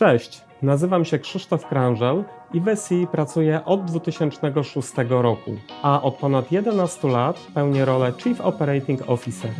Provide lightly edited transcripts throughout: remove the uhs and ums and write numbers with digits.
Cześć, nazywam się Krzysztof Krążel i w SI pracuję od 2006 roku, a od ponad 11 lat pełnię rolę Chief Operating Officer.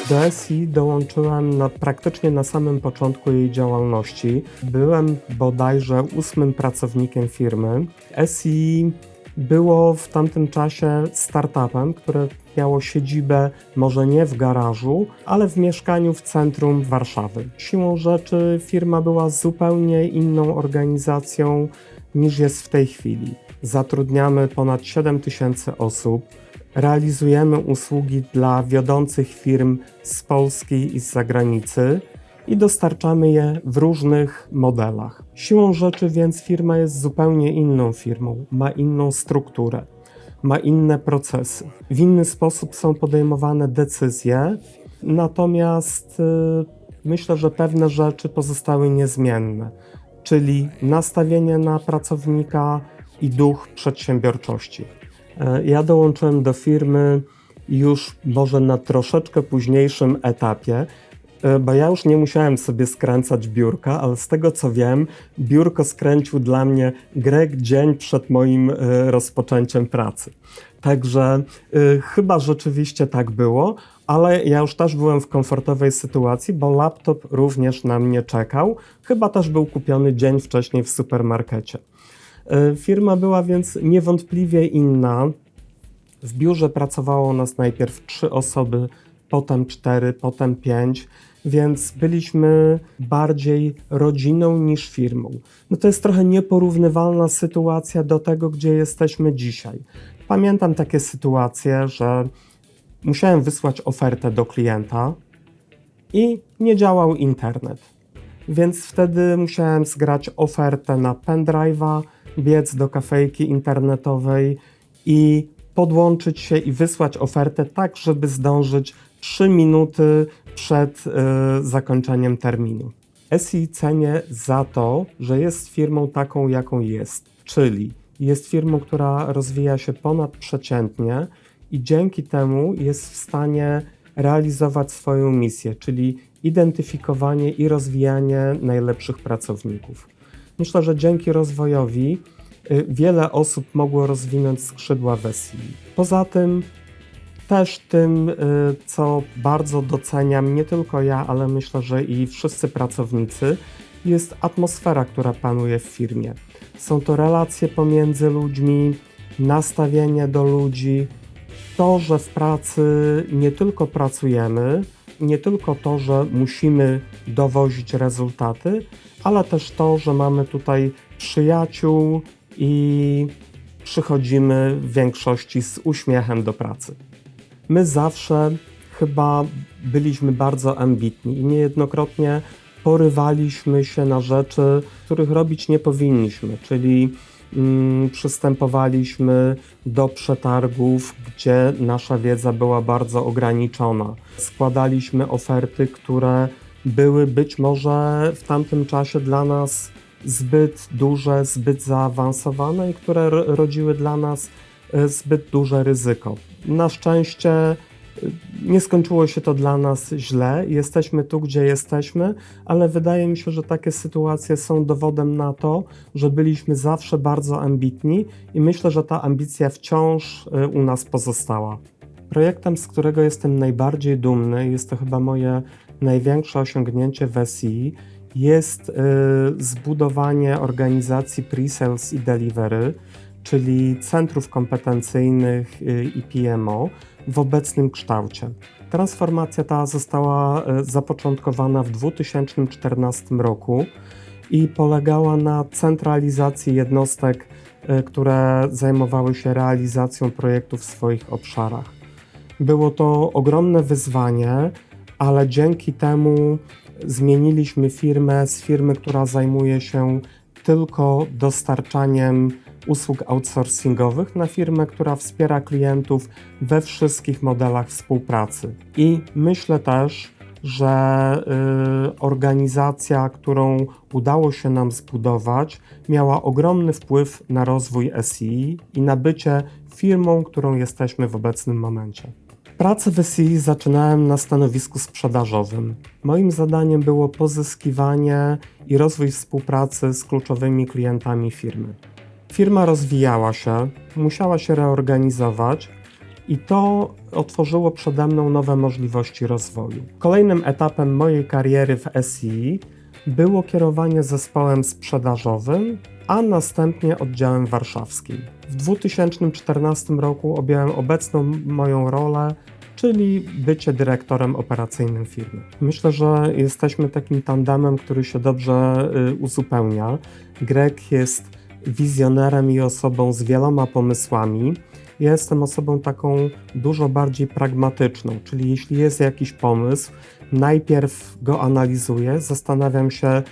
Do SI dołączyłem praktycznie na samym początku jej działalności. Byłem bodajże 8. pracownikiem firmy. SI było w tamtym czasie startupem, które miało siedzibę może nie w garażu, ale w mieszkaniu w centrum Warszawy. Siłą rzeczy firma była zupełnie inną organizacją niż jest w tej chwili. Zatrudniamy ponad 7 000 osób. Realizujemy usługi dla wiodących firm z Polski i z zagranicy i dostarczamy je w różnych modelach. Siłą rzeczy więc firma jest zupełnie inną firmą, ma inną strukturę, ma inne procesy. W inny sposób są podejmowane decyzje, natomiast myślę, że pewne rzeczy pozostały niezmienne, czyli nastawienie na pracownika i duch przedsiębiorczości. Ja dołączyłem do firmy już może na troszeczkę późniejszym etapie, bo ja już nie musiałem sobie skręcać biurka, ale z tego co wiem, biurko skręcił dla mnie Greg dzień przed moim rozpoczęciem pracy. Także chyba rzeczywiście tak było, ale ja już też byłem w komfortowej sytuacji, bo laptop również na mnie czekał. Chyba też był kupiony dzień wcześniej w supermarkecie. Firma była więc niewątpliwie inna. W biurze pracowało nas najpierw 3 osoby, potem 4, potem 5, więc byliśmy bardziej rodziną niż firmą. No to jest trochę nieporównywalna sytuacja do tego, gdzie jesteśmy dzisiaj. Pamiętam takie sytuacje, że musiałem wysłać ofertę do klienta i nie działał internet. Więc wtedy musiałem zgrać ofertę na pendrive'a, biec do kafejki internetowej i podłączyć się i wysłać ofertę tak, żeby zdążyć 3 minuty przed zakończeniem terminu. SI cenię za to, że jest firmą taką, jaką jest, czyli jest firmą, która rozwija się ponadprzeciętnie i dzięki temu jest w stanie realizować swoją misję, czyli identyfikowanie i rozwijanie najlepszych pracowników. Myślę, że dzięki rozwojowi wiele osób mogło rozwinąć skrzydła w SI. Poza tym też tym, co bardzo doceniam, nie tylko ja, ale myślę, że i wszyscy pracownicy, jest atmosfera, która panuje w firmie. Są to relacje pomiędzy ludźmi, nastawienie do ludzi, to, że w pracy nie tylko pracujemy, nie tylko to, że musimy dowozić rezultaty, ale też to, że mamy tutaj przyjaciół i przychodzimy w większości z uśmiechem do pracy. My zawsze chyba byliśmy bardzo ambitni i niejednokrotnie porywaliśmy się na rzeczy, których robić nie powinniśmy, czyli przystępowaliśmy do przetargów, gdzie nasza wiedza była bardzo ograniczona. Składaliśmy oferty, które były być może w tamtym czasie dla nas zbyt duże, zbyt zaawansowane i które rodziły dla nas zbyt duże ryzyko. Na szczęście nie skończyło się to dla nas źle, jesteśmy tu, gdzie jesteśmy, ale wydaje mi się, że takie sytuacje są dowodem na to, że byliśmy zawsze bardzo ambitni i myślę, że ta ambicja wciąż u nas pozostała. Projektem, z którego jestem najbardziej dumny, jest to chyba moje największe osiągnięcie w SI, jest zbudowanie organizacji Pre-Sales i Delivery, czyli centrów kompetencyjnych i PMO w obecnym kształcie. Transformacja ta została zapoczątkowana w 2014 roku i polegała na centralizacji jednostek, które zajmowały się realizacją projektów w swoich obszarach. Było to ogromne wyzwanie, ale dzięki temu zmieniliśmy firmę z firmy, która zajmuje się tylko dostarczaniem usług outsourcingowych, na firmę, która wspiera klientów we wszystkich modelach współpracy. I myślę też, że organizacja, którą udało się nam zbudować, miała ogromny wpływ na rozwój SEI i na bycie firmą, którą jesteśmy w obecnym momencie. Pracę w SEI zaczynałem na stanowisku sprzedażowym. Moim zadaniem było pozyskiwanie i rozwój współpracy z kluczowymi klientami firmy. Firma rozwijała się, musiała się reorganizować i to otworzyło przede mną nowe możliwości rozwoju. Kolejnym etapem mojej kariery w SEI było kierowanie zespołem sprzedażowym, a następnie oddziałem warszawskim. W 2014 roku objąłem obecną moją rolę, czyli bycie dyrektorem operacyjnym firmy. Myślę, że jesteśmy takim tandemem, który się dobrze uzupełnia. Greg jest wizjonerem i osobą z wieloma pomysłami. Ja jestem osobą taką dużo bardziej pragmatyczną, czyli jeśli jest jakiś pomysł, najpierw go analizuję, zastanawiam się,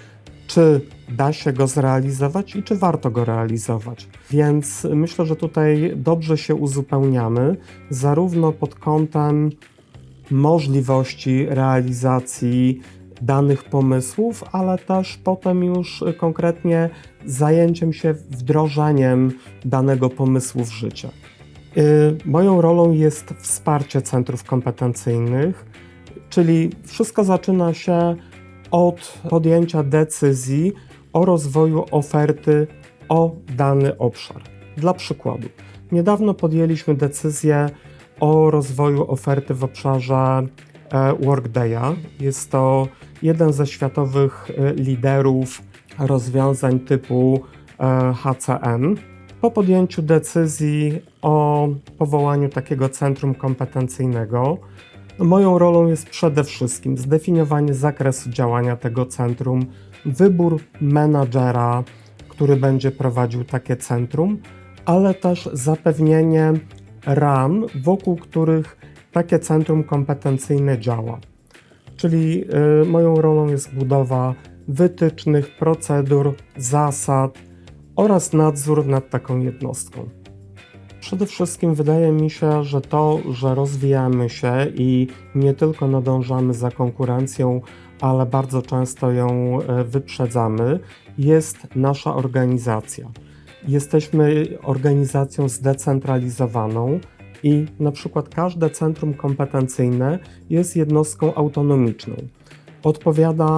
czy da się go zrealizować i czy warto go realizować. Więc myślę, że tutaj dobrze się uzupełniamy, zarówno pod kątem możliwości realizacji danych pomysłów, ale też potem już konkretnie zajęciem się wdrożeniem danego pomysłu w życie. Moją rolą jest wsparcie centrów kompetencyjnych, czyli wszystko zaczyna się od podjęcia decyzji o rozwoju oferty o dany obszar. Dla przykładu, niedawno podjęliśmy decyzję o rozwoju oferty w obszarze Workday'a. Jest to jeden ze światowych liderów rozwiązań typu HCM. Po podjęciu decyzji o powołaniu takiego centrum kompetencyjnego, moją rolą jest przede wszystkim zdefiniowanie zakresu działania tego centrum, wybór menadżera, który będzie prowadził takie centrum, ale też zapewnienie ram, wokół których takie centrum kompetencyjne działa. Czyli moją rolą jest budowa wytycznych, procedur, zasad oraz nadzór nad taką jednostką. Przede wszystkim wydaje mi się, że to, że rozwijamy się i nie tylko nadążamy za konkurencją, ale bardzo często ją wyprzedzamy, jest nasza organizacja. Jesteśmy organizacją zdecentralizowaną i na przykład każde centrum kompetencyjne jest jednostką autonomiczną. Odpowiada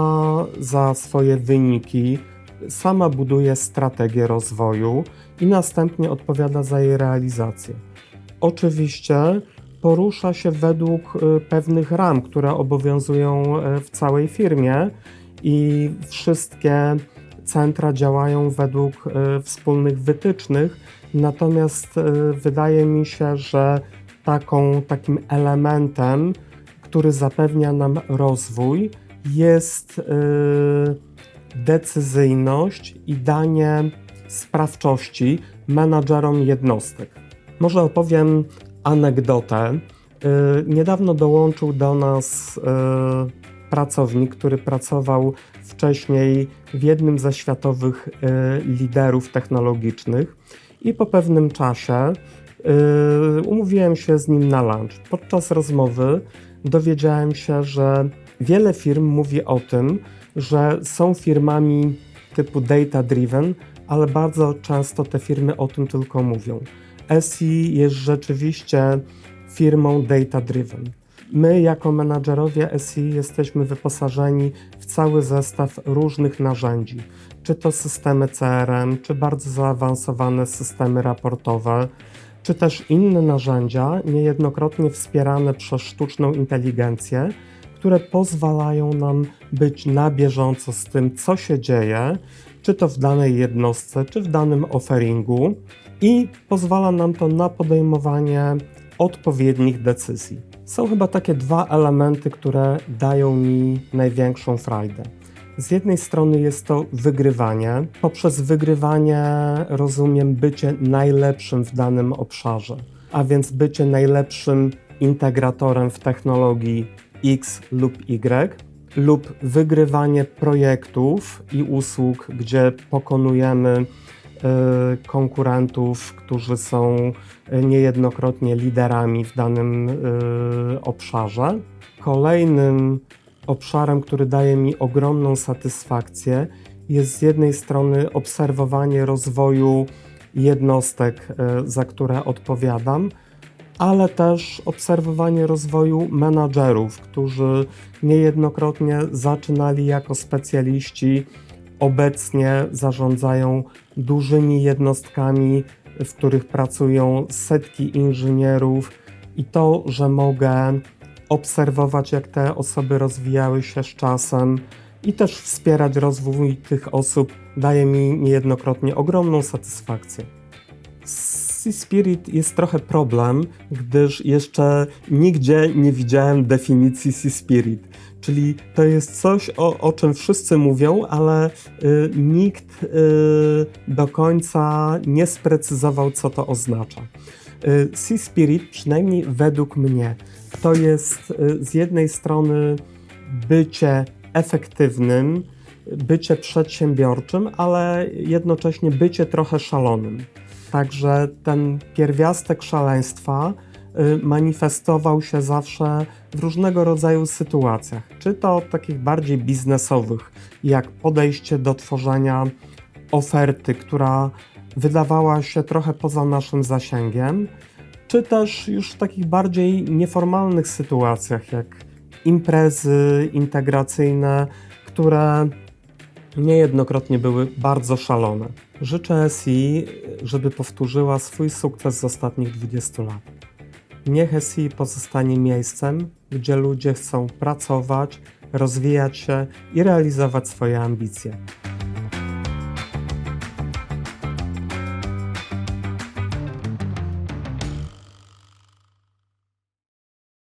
za swoje wyniki, sama buduje strategię rozwoju i następnie odpowiada za jej realizację. Oczywiście porusza się według pewnych ram, które obowiązują w całej firmie i wszystkie centra działają według wspólnych wytycznych, natomiast wydaje mi się, że takim elementem, który zapewnia nam rozwój, jest decyzyjność i danie sprawczości menadżerom jednostek. Może opowiem anegdotę. Niedawno dołączył do nas pracownik, który pracował wcześniej w jednym ze światowych liderów technologicznych i po pewnym czasie umówiłem się z nim na lunch. Podczas rozmowy dowiedziałem się, że wiele firm mówi o tym, że są firmami typu data-driven, ale bardzo często te firmy o tym tylko mówią. SEI jest rzeczywiście firmą data-driven. My jako menadżerowie SEI jesteśmy wyposażeni w cały zestaw różnych narzędzi, czy to systemy CRM, czy bardzo zaawansowane systemy raportowe, czy też inne narzędzia, niejednokrotnie wspierane przez sztuczną inteligencję, które pozwalają nam być na bieżąco z tym, co się dzieje, czy to w danej jednostce, czy w danym offeringu i pozwala nam to na podejmowanie odpowiednich decyzji. Są chyba takie dwa elementy, które dają mi największą frajdę. Z jednej strony jest to wygrywanie. Poprzez wygrywanie rozumiem bycie najlepszym w danym obszarze, a więc bycie najlepszym integratorem w technologii X lub Y, lub wygrywanie projektów i usług, gdzie pokonujemy konkurentów, którzy są niejednokrotnie liderami w danym obszarze. Kolejnym obszarem, który daje mi ogromną satysfakcję, jest z jednej strony obserwowanie rozwoju jednostek, za które odpowiadam, ale też obserwowanie rozwoju menadżerów, którzy niejednokrotnie zaczynali jako specjaliści, obecnie zarządzają dużymi jednostkami, w których pracują setki inżynierów, i to, że mogę obserwować, jak te osoby rozwijały się z czasem i też wspierać rozwój tych osób, daje mi niejednokrotnie ogromną satysfakcję. Sea-Spirit jest trochę problem, gdyż jeszcze nigdzie nie widziałem definicji Sea-Spirit, czyli to jest coś, o czym wszyscy mówią, ale nikt do końca nie sprecyzował, co to oznacza. Sea-Spirit, przynajmniej według mnie, to jest z jednej strony bycie efektywnym, bycie przedsiębiorczym, ale jednocześnie bycie trochę szalonym. Także ten pierwiastek szaleństwa manifestował się zawsze w różnego rodzaju sytuacjach, czy to takich bardziej biznesowych, jak podejście do tworzenia oferty, która wydawała się trochę poza naszym zasięgiem, czy też już w takich bardziej nieformalnych sytuacjach, jak imprezy integracyjne, które niejednokrotnie były bardzo szalone. Życzę SI, żeby powtórzyła swój sukces z ostatnich 20 lat. Niech SI pozostanie miejscem, gdzie ludzie chcą pracować, rozwijać się i realizować swoje ambicje.